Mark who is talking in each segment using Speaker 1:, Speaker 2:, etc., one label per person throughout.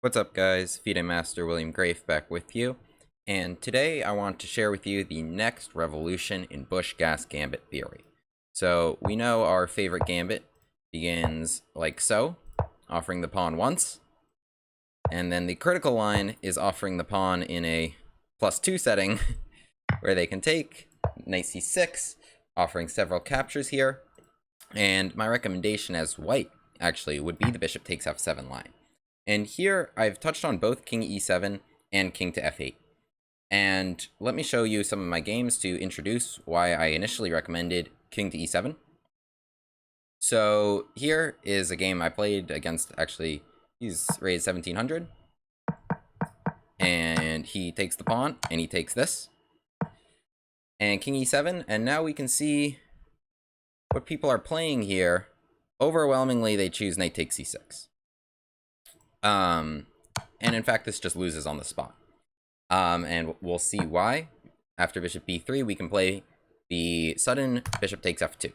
Speaker 1: What's up, guys? FIDE Master William Grafe back with you, and today I want to share with you the next revolution in Busch-Gass Gambit theory. So, we know our favorite gambit begins like so, offering the pawn once, and then the critical line is offering the pawn in a +2 setting, where they can take knight c6, offering several captures here, and my recommendation as white, actually, would be the bishop takes f7 line. And here, I've touched on both king e7 and king to f8. And let me show you some of my games to introduce why I initially recommended king to e7. So here is a game I played against, actually, he's raised 1700. And he takes the pawn, and he takes this. And king e7, and now we can see what people are playing here. Overwhelmingly, they choose knight takes c6. And in fact, this just loses on the spot. And we'll see why. After bishop b3, we can play the sudden bishop takes f2.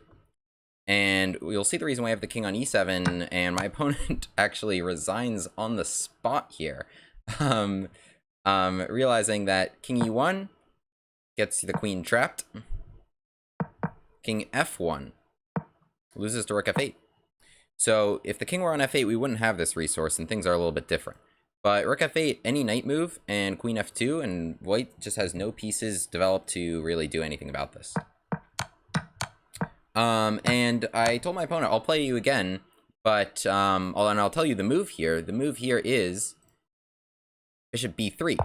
Speaker 1: And you'll see the reason why I have the king on e7, and my opponent actually resigns on the spot here. Realizing that king e1 gets the queen trapped. King f1 loses to rook f8. So if the king were on f8, we wouldn't have this resource, and things are a little bit different. But rook f8, any knight move, and queen f2, and white just has no pieces developed to really do anything about this. And I told my opponent, I'll play you again, but, and I'll tell you the move here. The move here is bishop b3.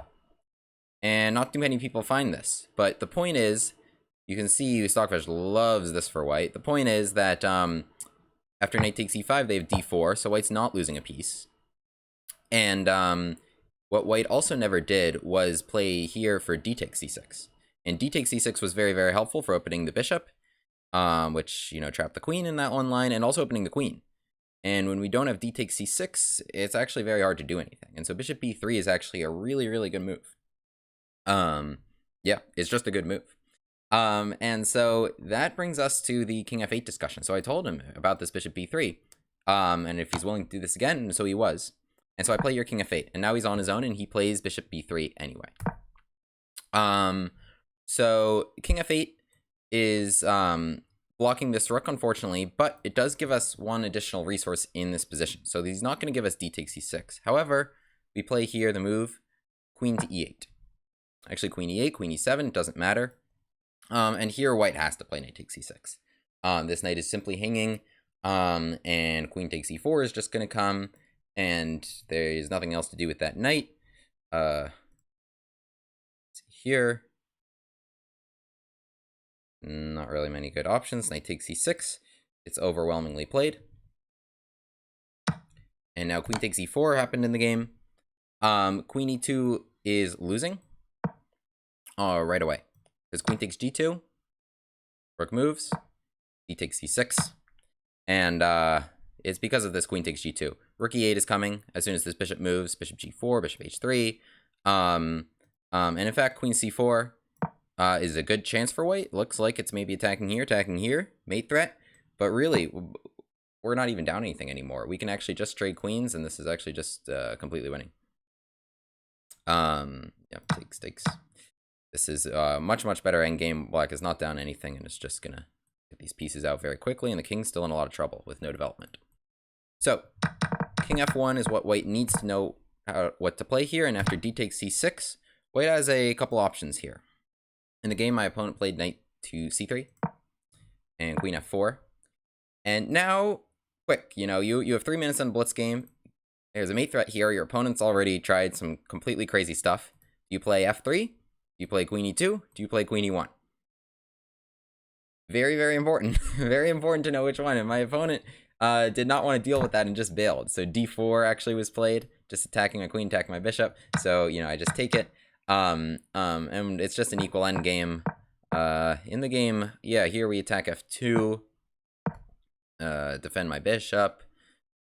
Speaker 1: And not too many people find this. But the point is, you can see Stockfish loves this for white. The point is that, after knight takes e5, they have d4, so white's not losing a piece. And what white also never did was play here for d takes c6. And d takes c6 was very, very helpful for opening the bishop, which, you know, trapped the queen in that one line, and also opening the queen. And when we don't have d takes c6, it's actually very hard to do anything. And so bishop b3 is actually a really, really good move. Yeah, it's just a good move. And so that brings us to the king f8 discussion. So I told him about this bishop b3, and if he's willing to do this again, and so he was. And so I play your king f8, and now he's on his own, and he plays bishop b3 anyway. So king f8 is blocking this rook, unfortunately, but it does give us one additional resource in this position. So he's not going to give us d takes c6. However, we play here the move queen to e8. Actually, queen e8, queen e7, doesn't matter. And here white has to play knight takes c6. This knight is simply hanging, and queen takes e4 is just going to come, and there's nothing else to do with that knight. Here, not really many good options. Knight takes c6. It's overwhelmingly played. And now queen takes e4 happened in the game. Queen e2 is losing right away. Because queen takes g2, rook moves, d takes c6, and it's because of this queen takes g2. Rook e8 is coming as soon as this bishop moves, bishop g4, bishop h3, and in fact, queen c4 is a good chance for white. Looks like it's maybe attacking here, mate threat, but really, we're not even down anything anymore. We can actually just trade queens, and this is actually just completely winning. Yeah, takes. This is much, much better endgame. Black is not down anything, and it's just going to get these pieces out very quickly, and the king's still in a lot of trouble with no development. So, king f1 is what white needs to know what to play here, and after d takes c6, white has a couple options here. In the game, my opponent played knight to c3, and queen f4. And now, quick, you know, you have 3 minutes on blitz game. There's a mate threat here. Your opponent's already tried some completely crazy stuff. You play f3. Do you play queen e2? Do you play queen e1? Very, very important. Very important to know which one. And my opponent did not want to deal with that and just bailed. So d4 actually was played, just attacking my queen, attacking my bishop. So, you know, I just take it. And it's just an equal end game. In the game, yeah, here we attack f2, defend my bishop.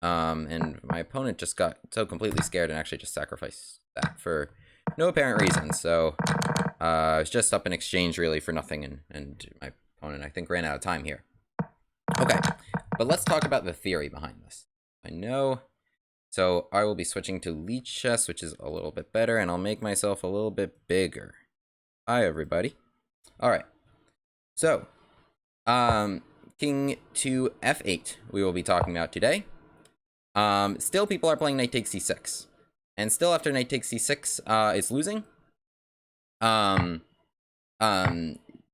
Speaker 1: And my opponent just got so completely scared and actually just sacrificed that for no apparent reason. So it was just up in exchange really for nothing, and my opponent, I think, ran out of time here. Okay, but let's talk about the theory behind this. I know So I will be switching to Lichess, which is a little bit better, and I'll make myself a little bit bigger. Hi, everybody. All right. So, king to f8 we will be talking about today. Still people are playing knight takes c6. And still after knight takes c6 is losing. My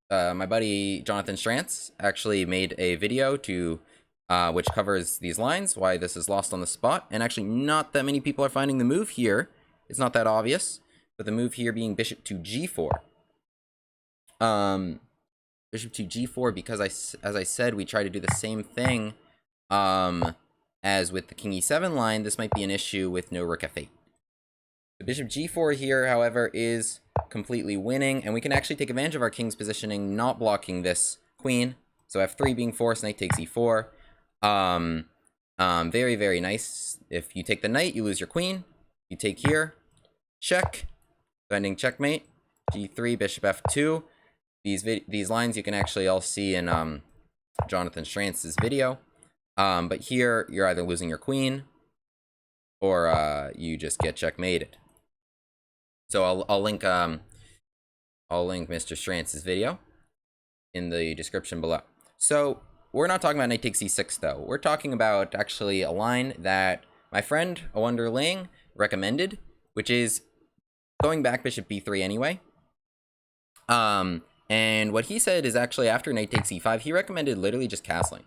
Speaker 1: buddy Jonathan Strantz actually made a video to which covers these lines, why this is lost on the spot, and actually not that many people are finding the move here. It's not that obvious, but the move here being bishop to g4. Bishop to g4 because as I said, we try to do the same thing as with the king e7 line. This might be an issue with no rook f8. The bishop g4 here, however, is completely winning, and we can actually take advantage of our king's positioning, not blocking this queen. So f3 being forced, knight takes e4. Very, very nice. If you take the knight, you lose your queen. You take here, check, defending checkmate. G3, bishop f2. These lines you can actually all see in Jonathan Strantz's video. But here you're either losing your queen or you just get checkmated. So I'll link Mr. Strantz's video in the description below. So we're not talking about knight takes c6 though. We're talking about actually a line that my friend Awonder Ling recommended, which is going back bishop b3 anyway. And what he said is actually after knight takes e5, he recommended literally just castling.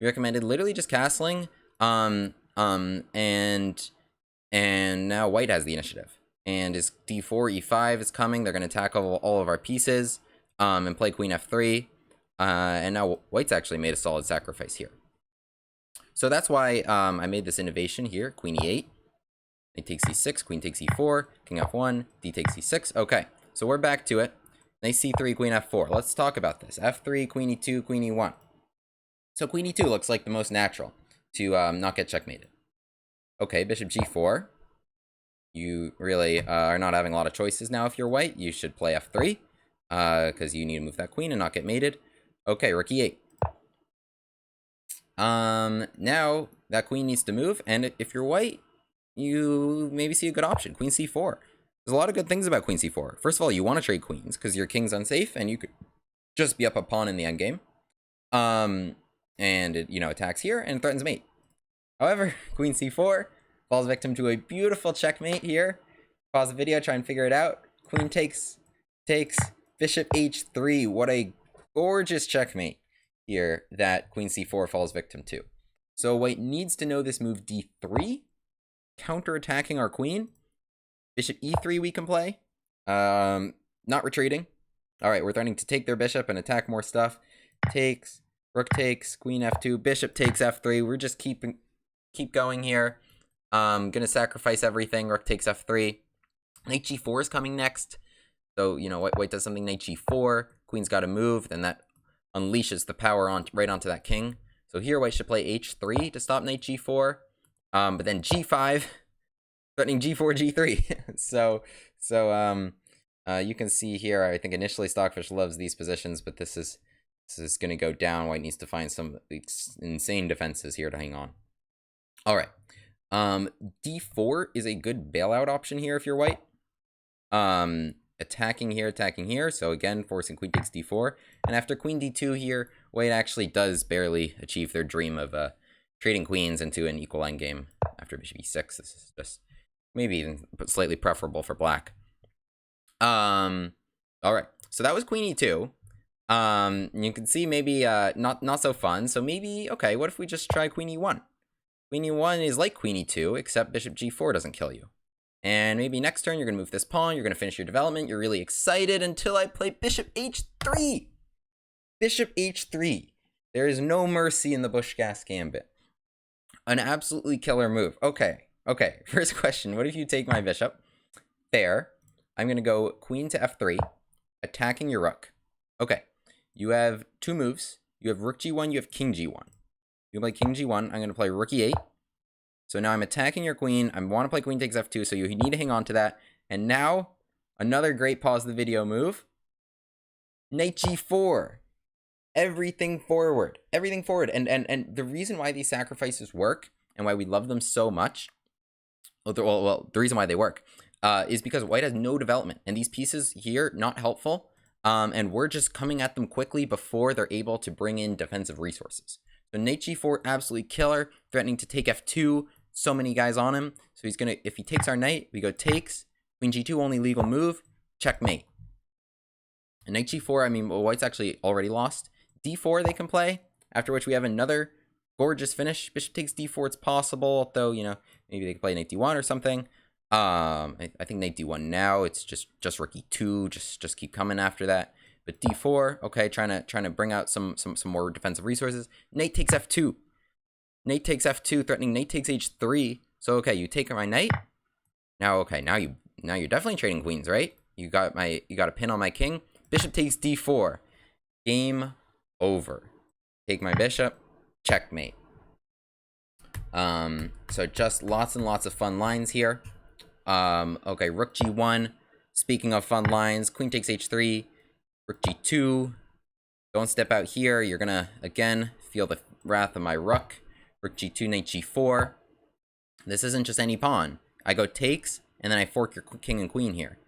Speaker 1: He recommended literally just castling. And now white has the initiative. And his d4, e5 is coming. They're going to attack all of our pieces and play queen f3. And now white's actually made a solid sacrifice here. So that's why I made this innovation here. Queen e8. Knight takes e6. Queen takes e4. King f1. D takes e6. Okay, so we're back to it. Knight c3, queen f4. Let's talk about this. f3, queen e2, queen e1. So queen e2 looks like the most natural to not get checkmated. Okay, bishop g4. You really are not having a lot of choices now if you're white. You should play f3 because you need to move that queen and not get mated. Okay, rook e8. Now that queen needs to move, and if you're white, you maybe see a good option. Queen c4. There's a lot of good things about queen c4. First of all, you want to trade queens because your king's unsafe and you could just be up a pawn in the endgame. And it, attacks here and threatens mate. However, queen c4 falls victim to a beautiful checkmate here. Pause the video, try and figure it out. Queen takes, bishop h3. What a gorgeous checkmate here that queen c4 falls victim to. So white needs to know this move d3, counterattacking our queen. Bishop e3 we can play. Not retreating. Alright, we're threatening to take their bishop and attack more stuff. Takes, rook takes, queen f2, bishop takes f3. We're just keep going here. Gonna sacrifice everything. Rook takes f3. Knight g4 is coming next. So, white does something, knight g4. Queen's got to move. Then that unleashes the power right onto that king. So here white should play h3 to stop knight g4. But then g5. Threatening g4, g3. so you can see here, I think initially Stockfish loves these positions, but this is going to go down. White needs to find some insane defenses here to hang on. All right. d4 is a good bailout option here if you're white. Attacking here. So again, forcing queen takes d4. And after queen d2 here, white actually does barely achieve their dream of trading queens into an equal endgame after bishop e6. This is just maybe even slightly preferable for black. All right, so that was queen e2. You can see maybe not so fun. So maybe, okay, what if we just try queen e1? Queen e1 is like queen e2, except bishop g4 doesn't kill you. And maybe next turn you're going to move this pawn, you're going to finish your development, you're really excited until I play bishop h3. Bishop h3. There is no mercy in the Busch-Gass Gambit. An absolutely killer move. Okay, first question, what if you take my bishop? Fair. I'm going to go queen to f3, attacking your rook. Okay, you have two moves. You have rook g1, you have king g1. You play king g1, I'm going to play rook e8. So now I'm attacking your queen. I want to play queen takes f2, so you need to hang on to that. And now, another great pause the video move. Knight g4. Everything forward. Everything forward. And the reason why these sacrifices work, and why we love them so much, the reason why they work is because white has no development, and these pieces here not helpful. And we're just coming at them quickly before they're able to bring in defensive resources. So knight g4, absolutely killer, threatening to take f2. So many guys on him. So he's gonna, if he takes our knight, we go takes. Queen g2, only legal move. Checkmate. And knight g4, I mean, well, white's actually already lost. d4 they can play, after which we have another gorgeous finish. Bishop takes d4, it's possible, though, you know, maybe they can play knight d1 or something. I think knight d1 now, it's just rook e2, just keep coming after that. But d4, okay, trying to bring out some more defensive resources. Knight takes f2. Knight takes f2, threatening knight takes h3. So okay, you take my knight. Now okay, now you're definitely trading queens, right? You got a pin on my king. Bishop takes d4. Game over. Take my bishop. Checkmate. So just lots and lots of fun lines here. Okay, rook g1. Speaking of fun lines, queen takes h3. Rook g2. Don't step out here. You're gonna again feel the wrath of my rook. Rook g2, knight g4. This isn't just any pawn. I go takes, and then I fork your king and queen here.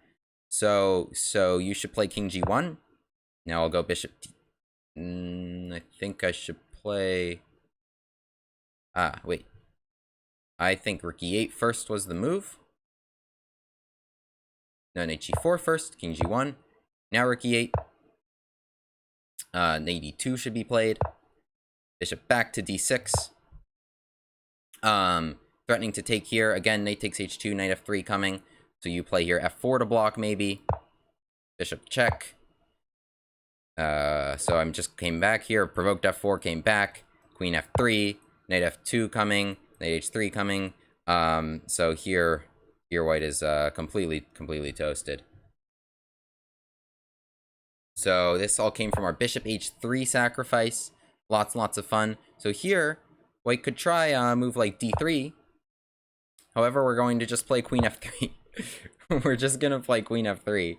Speaker 1: So you should play king g1. Now I'll go bishop I think I should play... wait. I think rook e8 first was the move. No, knight g4 first, king g1. Now rook e8. Knight e2 should be played. Bishop back to d6. Threatening to take here. Again, knight takes h2, knight f3 coming. So you play here f4 to block, maybe. Bishop check. So I'm just came back here. Provoked f4, came back. Queen f3. Knight f2 coming. Knight h3 coming. So here white is completely toasted. So this all came from our bishop h3 sacrifice. Lots and lots of fun. So here, white could try move like d3. However, we're going to just play queen f3. We're just gonna play queen f3.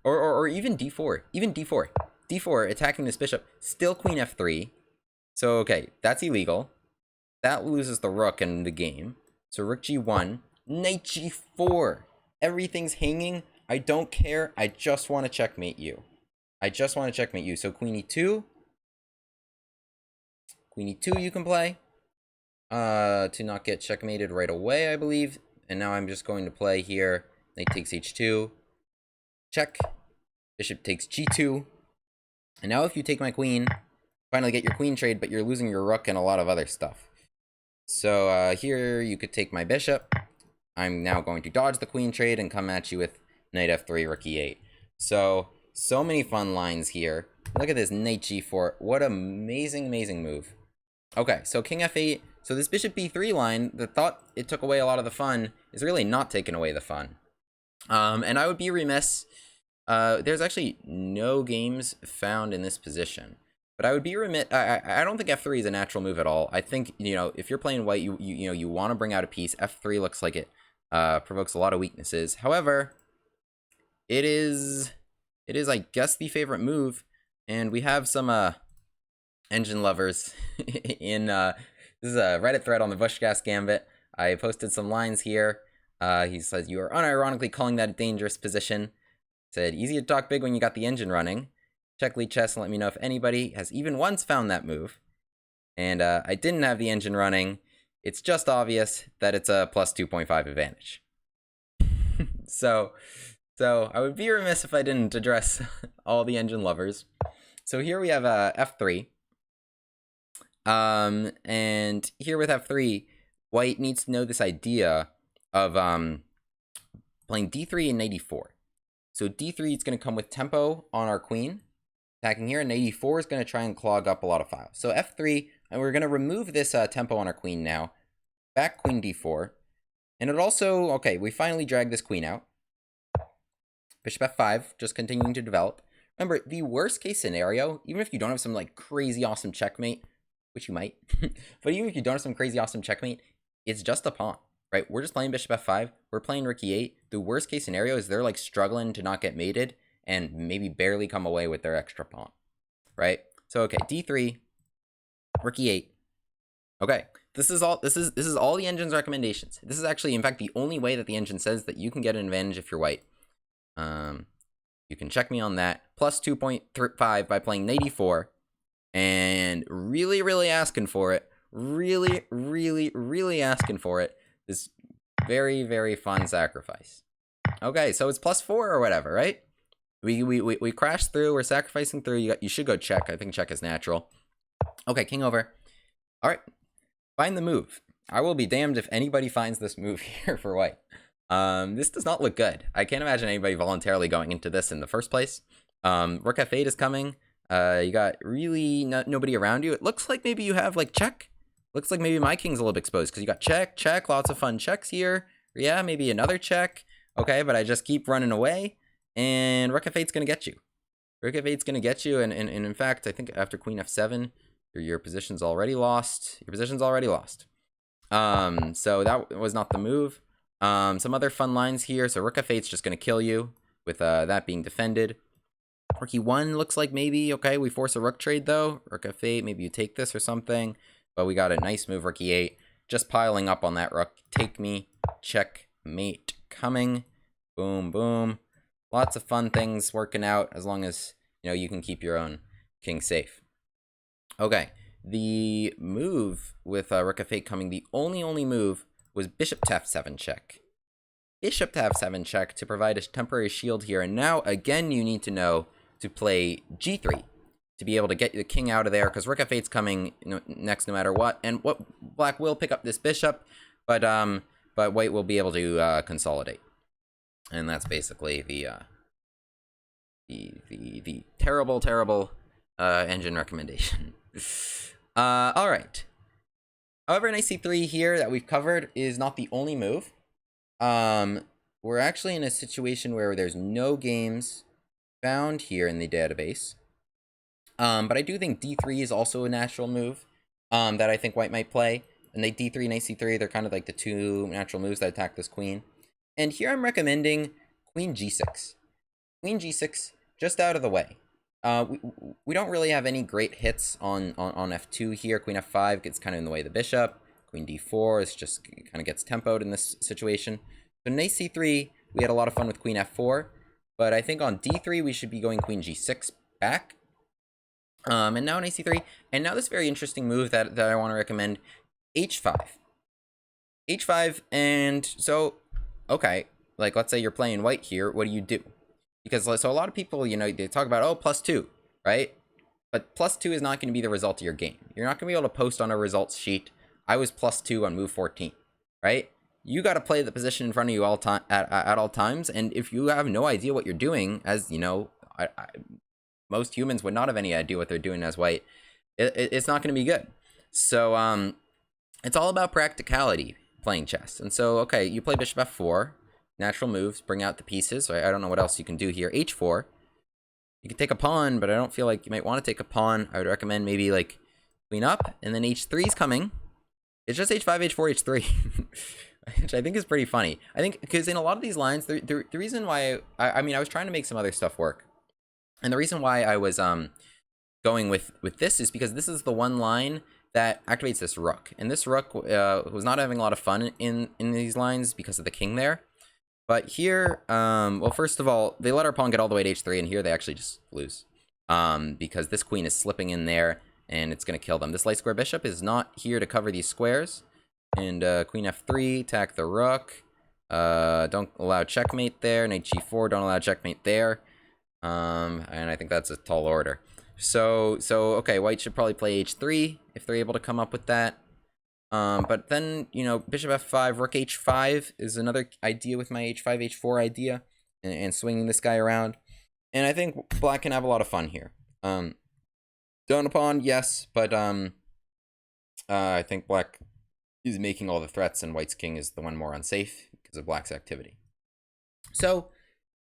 Speaker 1: Or even d4. Even d4. d4, attacking this bishop. Still queen f3. So, okay, that's illegal. That loses the rook in the game. So rook g1. Knight g4. Everything's hanging. I don't care. I just want to checkmate you. I just want to checkmate you. So queen e2. Queen e2 you can play. To not get checkmated right away, I believe. And now I'm just going to play here. Knight takes h2. Check. Bishop takes g2. And now if you take my queen, finally get your queen trade, but you're losing your rook and a lot of other stuff. So here you could take my bishop. I'm now going to dodge the queen trade and come at you with knight f3, rook e8. So many fun lines here. Look at this knight g4. What amazing move. Okay, so king f8. So this bishop b3 line, the thought it took away a lot of the fun, is really not taking away the fun. And I would be remiss. There's actually no games found in this position. But I would be remiss. I don't think f3 is a natural move at all. I think, you know, if you're playing white, you want to bring out a piece. f3 looks like it provokes a lot of weaknesses. However, it is I guess the favorite move, and we have some engine lovers in this is a Reddit thread on the Busch-Gass Gambit. I posted some lines here. He says, "You are unironically calling that a dangerous position." Said, "Easy to talk big when you got the engine running. Check Lichess and let me know if anybody has even once found that move." And I didn't have the engine running. It's just obvious that it's a plus 2.5 advantage. So I would be remiss if I didn't address all the engine lovers. So here we have f3. And here with f3, white needs to know this idea of playing d3 and knight e4. So d3 is going to come with tempo on our queen, attacking here, and knight e4 is going to try and clog up a lot of files. So f3, and we're going to remove this tempo on our queen now. Back queen d4. And it also, okay, we finally drag this queen out. Bishop f5, just continuing to develop. Remember, the worst case scenario, even if you don't have some like crazy awesome checkmate, which you might, but even if you don't have some crazy awesome checkmate, it's just a pawn, right? We're just playing bishop f5. We're playing rook e8. The worst case scenario is they're like struggling to not get mated and maybe barely come away with their extra pawn, right? So, okay, d3, rook e8. Okay, This is all the engine's recommendations. This is actually, in fact, the only way that the engine says that you can get an advantage if you're white. You can check me on that. Plus 2.5 by playing knight e4. And really, really asking for it. Really, really, really asking for it. This very, very fun sacrifice. Okay, so it's plus 4 or whatever, right? We crashed through. We're sacrificing through. You should go check. I think check is natural. Okay, king over. All right, find the move. I will be damned if anybody finds this move here for white. This does not look good. I can't imagine anybody voluntarily going into this in the first place. Rook f8 is coming. You got really nobody around you. It looks like maybe you have like check. Looks like maybe my king's a little bit exposed because you got check, check, lots of fun checks here. Yeah, maybe another check. Okay, but I just keep running away, and Rook f8's gonna get you. Rook f8's gonna get you, and in fact, I think after Queen f7, your position's already lost. Your position's already lost. So that was not the move. Some other fun lines here. So Rook f8's just gonna kill you with that being defended. Rook e1 looks like maybe, okay, we force a rook trade though. Rook f8, maybe you take this or something. But we got a nice move, Rook e8. Just piling up on that rook. Take me, checkmate coming. Boom, boom. Lots of fun things working out as long as, you can keep your own king safe. Okay, the move with Rook f8 coming, the only move was bishop to f7 check. Bishop to f7 check to provide a temporary shield here. And now, again, you need to know to play g3 to be able to get the king out of there, because Rook f8's coming next no matter what. And what black will pick up this bishop, but white will be able to consolidate. And that's basically the terrible engine recommendation. All right. However, knight c3 here that we've covered is not the only move. We're actually in a situation where there's no games found here in the database. But I do think d3 is also a natural move that I think white might play. And knight d3, knight c3, they're kind of like the two natural moves that attack this queen. And here I'm recommending queen g6. Queen g6, just out of the way. We don't really have any great hits on f2 here. Queen f5 gets kind of in the way of the bishop. Queen d4 is just kind of gets tempoed in this situation. So knight c3, we had a lot of fun with queen f4. But I think on d3, we should be going queen g6 back. And now knight c3. And now this very interesting move that I want to recommend, h5. h5, and so, okay, like let's say you're playing white here, what do? Because so a lot of people, they talk about, oh, +2, right? But +2 is not going to be the result of your game. You're not going to be able to post on a results sheet, I was +2 on move 14, right? You got to play the position in front of you at all times, and if you have no idea what you're doing, as most humans would not have any idea what they're doing as white, it's not going to be good. So it's all about practicality playing chess. And so, okay, you play bishop f4, natural moves, bring out the pieces. So I don't know what else you can do here. h4, you can take a pawn, but I don't feel like you might want to take a pawn. I would recommend maybe like queen up, and then h3 is coming. It's just h5, h4, h3, which I think is pretty funny. I think because in a lot of these lines, the reason why I was trying to make some other stuff work, and the reason why I was going with this is because this is the one line that activates this rook, and this rook was not having a lot of fun in these lines because of the king there. But here, well, first of all, they let our pawn get all the way to h3, and here they actually just lose because this queen is slipping in there, and it's going to kill them. This light square bishop is not here to cover these squares. And queen f3, attack the rook. Don't allow checkmate there. Knight g4, don't allow checkmate there. And I think that's a tall order. So okay, white should probably play h3 if they're able to come up with that. But then, bishop f5, rook h5 is another idea with my h5, h4 idea, and swinging this guy around. And I think black can have a lot of fun here. Down a pawn, yes, but I think black is making all the threats, and white's king is the one more unsafe because of black's activity. So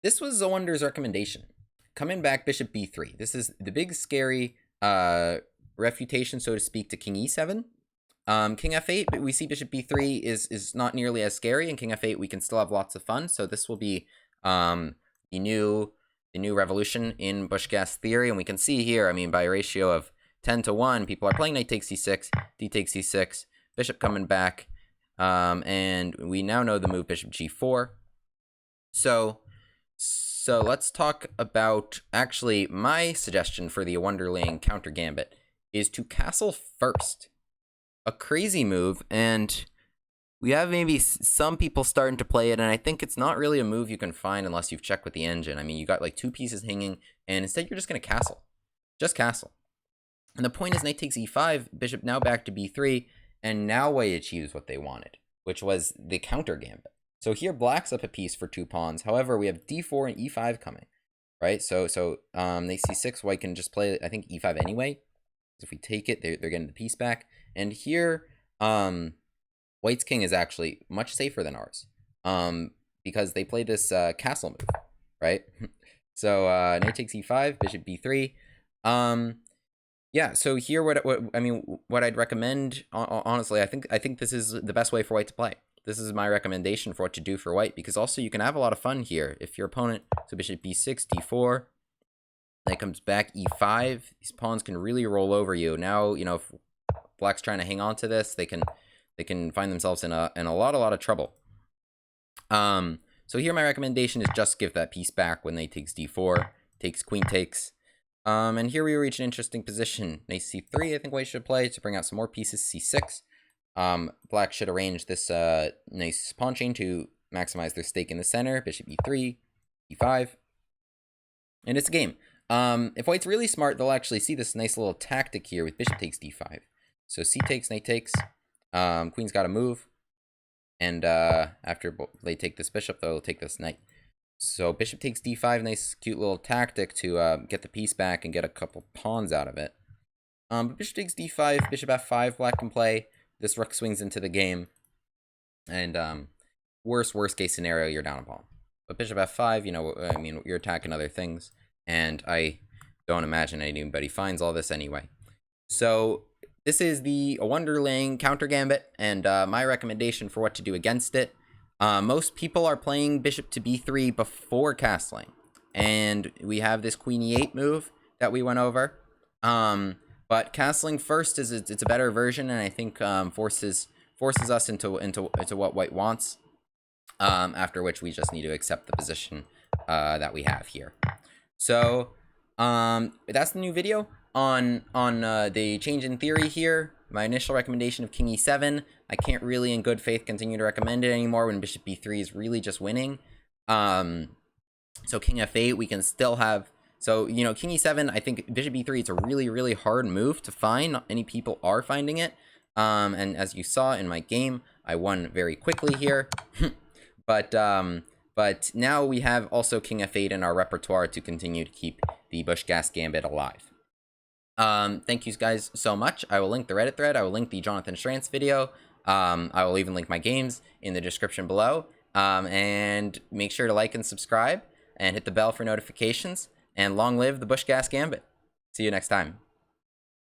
Speaker 1: this was Awander's recommendation. Coming back, bishop b3. This is the big scary refutation, so to speak, to king e7. King f8, but we see bishop b3 is not nearly as scary, and king f8 we can still have lots of fun. So this will be the new revolution in Busch-Gass theory, and we can see here, I mean, by a ratio of 10 to 1, people are playing knight takes c6, d takes c6, bishop coming back, and we now know the move bishop g4. So let's talk about, actually, my suggestion for the Awonder Countergambit is to castle first. A crazy move, and we have maybe some people starting to play it, and I think it's not really a move you can find unless you've checked with the engine. I mean, you got like 2 pieces hanging, and instead you're just going to castle. Just castle. And the point is knight takes e5, bishop now back to b3, and now white achieves what they wanted, which was the counter gambit. So here black's up a piece for 2 pawns. However, we have d4 and e5 coming, right? So they c6, white can just play, I think, e5 anyway. If we take it, they're getting the piece back. And here, white's king is actually much safer than ours, because they play this castle move, right? So knight takes e5, bishop b3. Yeah. So here, what I'd recommend, honestly, I think this is the best way for white to play. This is my recommendation for what to do for white, because also you can have a lot of fun here if your opponent. So bishop b6, d4. Then it comes back e5. These pawns can really roll over you. Now, you know, if black's trying to hang on to this, they can find themselves in a lot of trouble. So here my recommendation is just give that piece back when knight takes d4, takes queen takes. And here we reach an interesting position. Knight c3, I think white should play to bring out some more pieces. C6. Black should arrange this nice pawn chain to maximize their stake in the center. Bishop e3, e5. And it's a game. If white's really smart, they'll actually see this nice little tactic here with bishop takes d5. So c takes, knight takes. Queen's got to move. And after they take this bishop, they'll take this knight. So bishop takes d5, nice cute little tactic to get the piece back and get a couple pawns out of it. But bishop takes d5, bishop f5, black can play. This rook swings into the game. And worst case scenario, you're down a pawn. But bishop f5, you know, I mean, you're attacking other things. And I don't imagine anybody finds all this anyway. So this is the Awonder Countergambit, and my recommendation for what to do against it. Most people are playing bishop to b3 before castling. And we have this queen e8 move that we went over. But castling first it's a better version, and I think forces us into what white wants. After which we just need to accept the position that we have here. So that's the new video on the change in theory here. My initial recommendation of king e7. I can't really in good faith continue to recommend it anymore when bishop b3 is really just winning. So king f8 we can still have. So, you know, king e7, I think bishop b3, it's a really hard move to find. Not many people are finding it. And as you saw in my game, I won very quickly here. But now we have also king f8 in our repertoire to continue to keep the Busch-Gass Gambit alive. Thank you guys so much. I will link the Reddit thread. I will link the Jonathan Schrantz video. I will even link my games in the description below. And make sure to like and subscribe and hit the bell for notifications. And long live the Busch-Gass Gambit. See you next time.